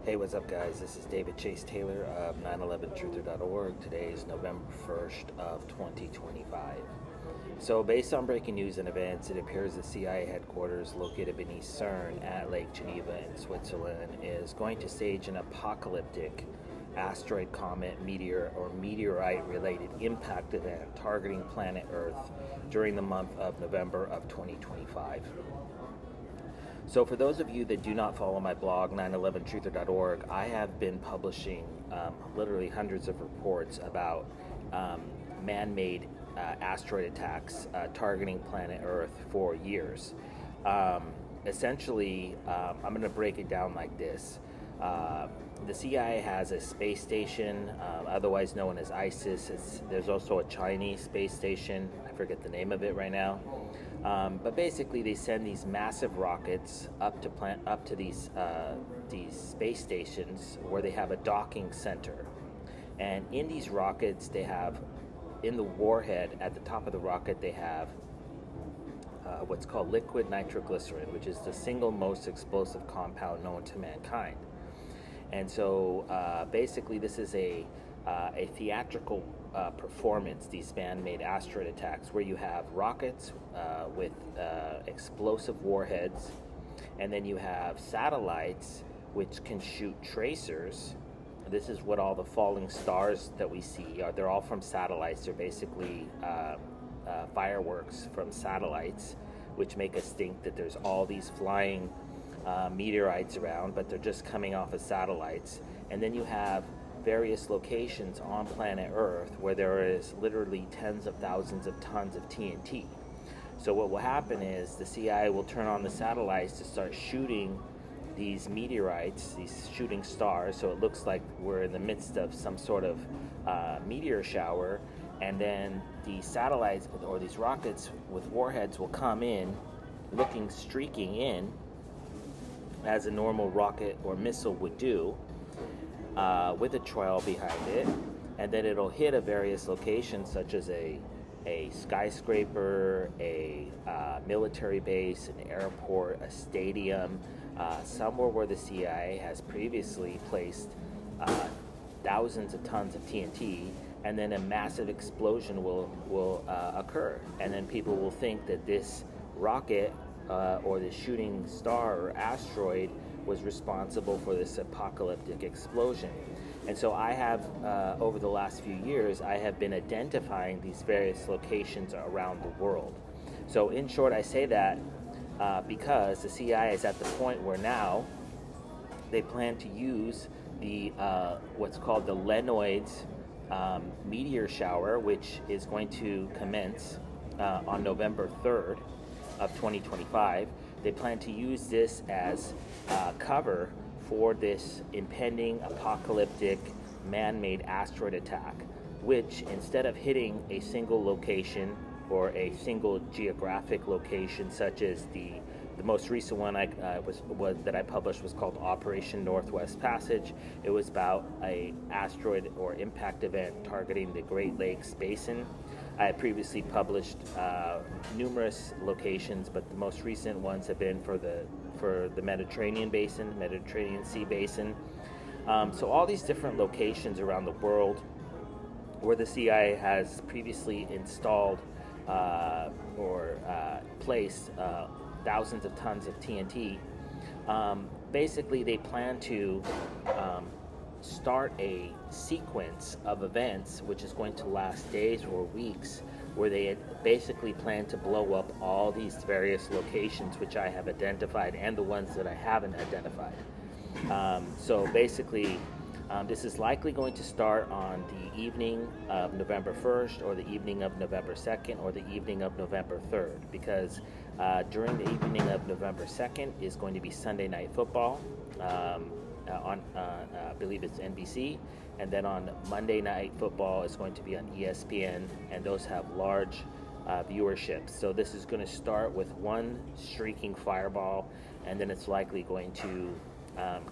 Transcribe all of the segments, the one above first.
Hey, what's up, guys? This is David Chase Taylor of 911truther.org. Today is November 1st of 2025. So, based on breaking news and events, it appears the CIA headquarters located beneath CERN at Lake Geneva in Switzerland is going to stage an apocalyptic asteroid, comet, meteor, or meteorite-related impact event targeting planet Earth during the month of November of 2025. So for those of you that do not follow my blog, 911truther.org, I have been publishing literally hundreds of reports about man-made asteroid attacks targeting planet Earth for years. Essentially, I'm going to break it down like this. The CIA has a space station, otherwise known as ISIS. There's also a Chinese space station. I forget the name of it right now. But basically, they send these massive rockets up to these space stations where they have a docking center. And in these rockets, they have, in the warhead at the top of the rocket, they have what's called liquid nitroglycerin, which is the single most explosive compound known to mankind. And so basically this is a theatrical performance, these man-made asteroid attacks, where you have rockets with explosive warheads, and then you have satellites which can shoot tracers. This is what all the falling stars that we see are. They're all from satellites. They're basically fireworks from satellites, which make us think that there's all these flying meteorites around, but they're just coming off of satellites. And then you have various locations on planet Earth where there is literally tens of thousands of tons of TNT. So what will happen is the CIA will turn on the satellites to start shooting these meteorites, these shooting stars, so it looks like we're in the midst of some sort of meteor shower, and then the satellites or these rockets with warheads will come in, streaking in, as a normal rocket or missile would do, with a trail behind it, and then it'll hit a various locations such as a skyscraper, a military base, an airport, a stadium, somewhere where the CIA has previously placed thousands of tons of TNT, and then a massive explosion will occur, and then people will think that this rocket or the shooting star or asteroid was responsible for this apocalyptic explosion. And so I have, over the last few years, I have been identifying these various locations around the world. So in short, I say that because the CIA is at the point where now they plan to use the what's called the Lenoids meteor shower, which is going to commence on November 3rd of 2025. They plan to use this as cover for this impending apocalyptic man-made asteroid attack, which instead of hitting a single location or a single geographic location, such as the most recent one that I published was called Operation Northwest Passage. It was about a asteroid or impact event targeting the Great Lakes Basin. I had previously published numerous locations, but the most recent ones have been for the Mediterranean Basin, Mediterranean Sea Basin. So all these different locations around the world where the CIA has previously installed or placed thousands of tons of TNT. Basically, they plan to start a sequence of events which is going to last days or weeks, where they basically plan to blow up all these various locations which I have identified and the ones that I haven't identified. So basically, this is likely going to start on the evening of November 1st or the evening of November 2nd or the evening of November 3rd, because during the evening of November 2nd is going to be Sunday Night Football on I believe it's NBC, and then on Monday Night Football is going to be on ESPN, and those have large viewership. So this is going to start with one streaking fireball, and then it's likely going to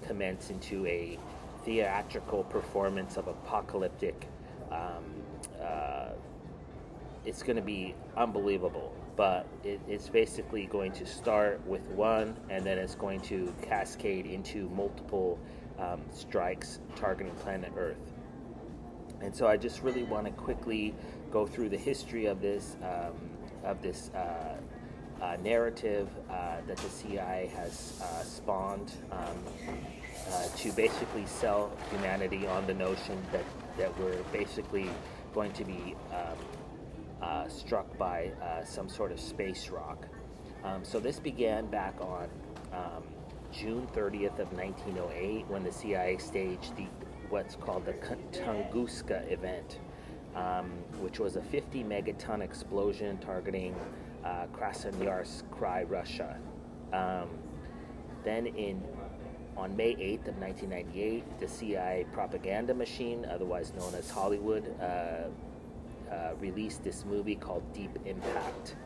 commence into a theatrical performance of apocalyptic. It's going to be unbelievable. but it's basically going to start with one, and then it's going to cascade into multiple strikes targeting planet Earth. And so I just really want to quickly go through the history of this narrative that the CIA has spawned to basically sell humanity on the notion that we're basically going to be struck by some sort of space rock. So this began back on June 30th of 1908 when the CIA staged what's called the Tunguska event, which was a 50 megaton explosion targeting Krasnoyarsk Krai, Russia. Then on May 8th of 1998, the CIA propaganda machine, otherwise known as Hollywood, released this movie called Deep Impact.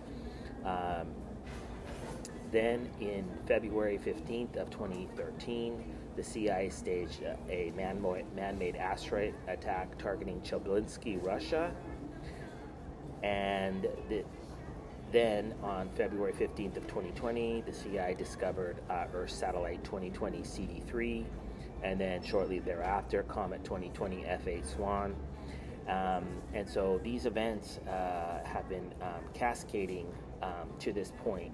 Then in February 15th of 2013, the CIA staged a man-made asteroid attack targeting Chelyabinsk, Russia. And then on February 15th of 2020, the CIA discovered Earth Satellite 2020 CD3, and then shortly thereafter, Comet 2020 F8 Swan. And so these events have been cascading to this point.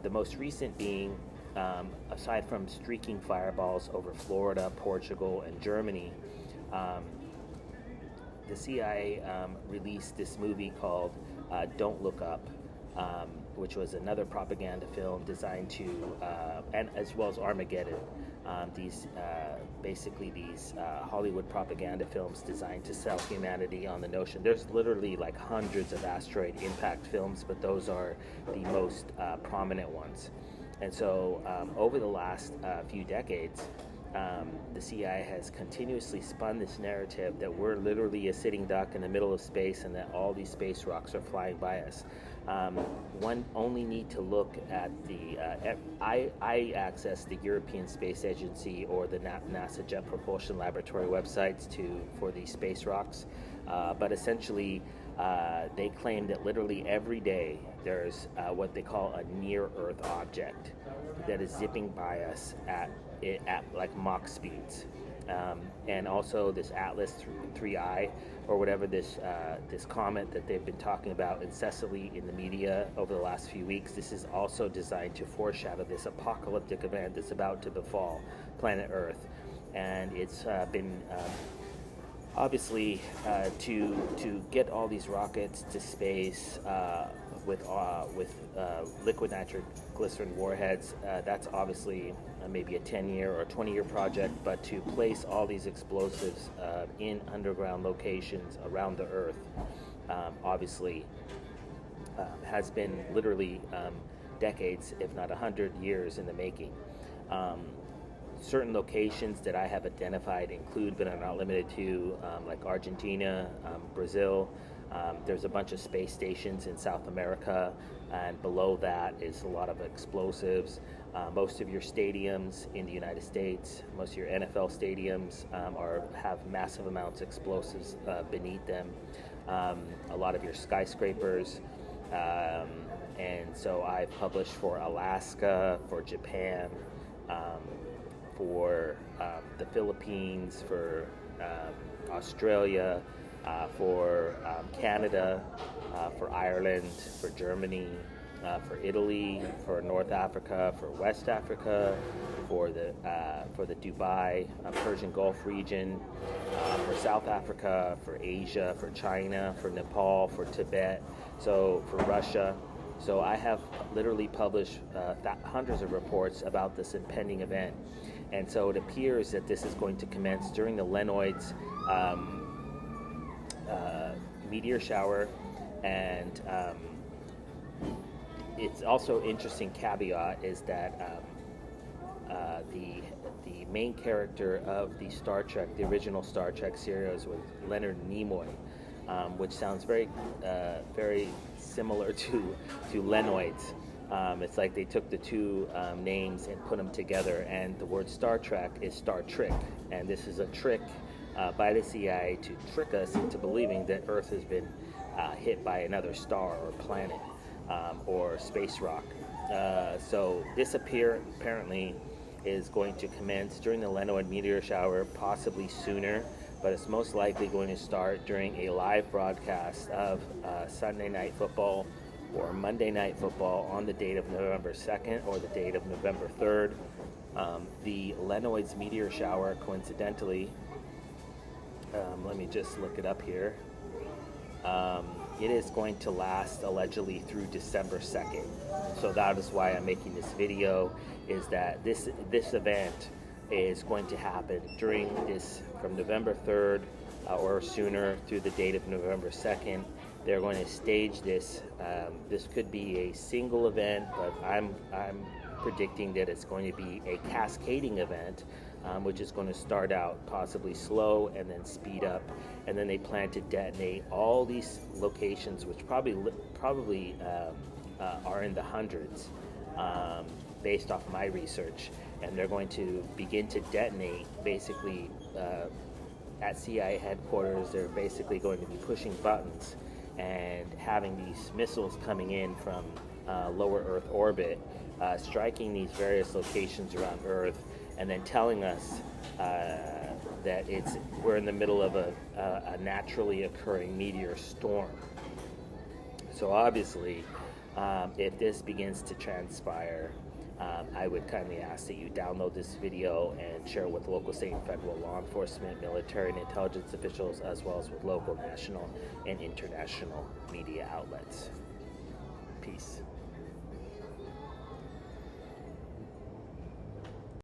The most recent being, aside from streaking fireballs over Florida, Portugal, and Germany, the CIA released this movie called Don't Look Up, which was another propaganda film designed to, and as well as Armageddon. These Hollywood propaganda films designed to sell humanity on the notion. There's literally like hundreds of asteroid impact films, but those are the most prominent ones. And so over the last few decades, the CIA has continuously spun this narrative that we're literally a sitting duck in the middle of space and that all these space rocks are flying by us. One only need to look at the I access the European Space Agency or the NASA Jet Propulsion Laboratory websites for these space rocks, but essentially they claim that literally every day there's what they call a near-Earth object that is zipping by us at like Mach speeds. And also this Atlas 3I, or whatever this comet that they've been talking about incessantly in the media over the last few weeks. This is also designed to foreshadow this apocalyptic event that's about to befall planet Earth, and it's been obviously to get all these rockets to space with liquid nitroglycerin warheads. That's obviously maybe a 10-year or 20-year project, but to place all these explosives in underground locations around the Earth obviously has been literally decades, if not 100 years in the making. Certain locations that I have identified include, but are not limited to, like Argentina, Brazil. There's a bunch of space stations in South America, and below that is a lot of explosives. Most of your stadiums in the United States, most of your NFL stadiums have massive amounts of explosives beneath them. A lot of your skyscrapers. And so I've published for Alaska, for Japan, for the Philippines, for Australia, for Canada, for Ireland, for Germany, for Italy, for North Africa, for West Africa, for the Dubai, Persian Gulf region, for South Africa, for Asia, for China, for Nepal, for Tibet, so for Russia. So I have literally published hundreds of reports about this impending event. And so it appears that this is going to commence during the Lenoid's meteor shower. And it's also interesting caveat is that the main character of the Star Trek, the original Star Trek series, was Leonard Nimoy, which sounds very similar to Lenoids. It's like they took the two names and put them together, and the word Star Trek is Star Trick, and this is a trick by the CIA to trick us into believing that Earth has been hit by another star or planet or space rock. So this apparently is going to commence during the Lenoid meteor shower, possibly sooner, but it's most likely going to start during a live broadcast of Sunday Night Football or Monday Night Football on the date of November 2nd or the date of November 3rd. The Lenoid's meteor shower, coincidentally, let me just look it up here. It is going to last allegedly through December 2nd. So that is why I'm making this video, is that this event is going to happen during this, from November 3rd or sooner through the date of November 2nd. They're going to stage this. This could be a single event, but I'm predicting that it's going to be a cascading event, which is going to start out possibly slow and then speed up, and then they plan to detonate all these locations, which probably are in the hundreds, based off my research, and they're going to begin to detonate basically at CIA headquarters. They're basically going to be pushing buttons and having these missiles coming in from lower Earth orbit, striking these various locations around Earth, and then telling us that we're in the middle of a naturally occurring meteor storm. So obviously, if this begins to transpire, I would kindly ask that you download this video and share it with local, state, and federal law enforcement, military, and intelligence officials, as well as with local, national, and international media outlets. Peace.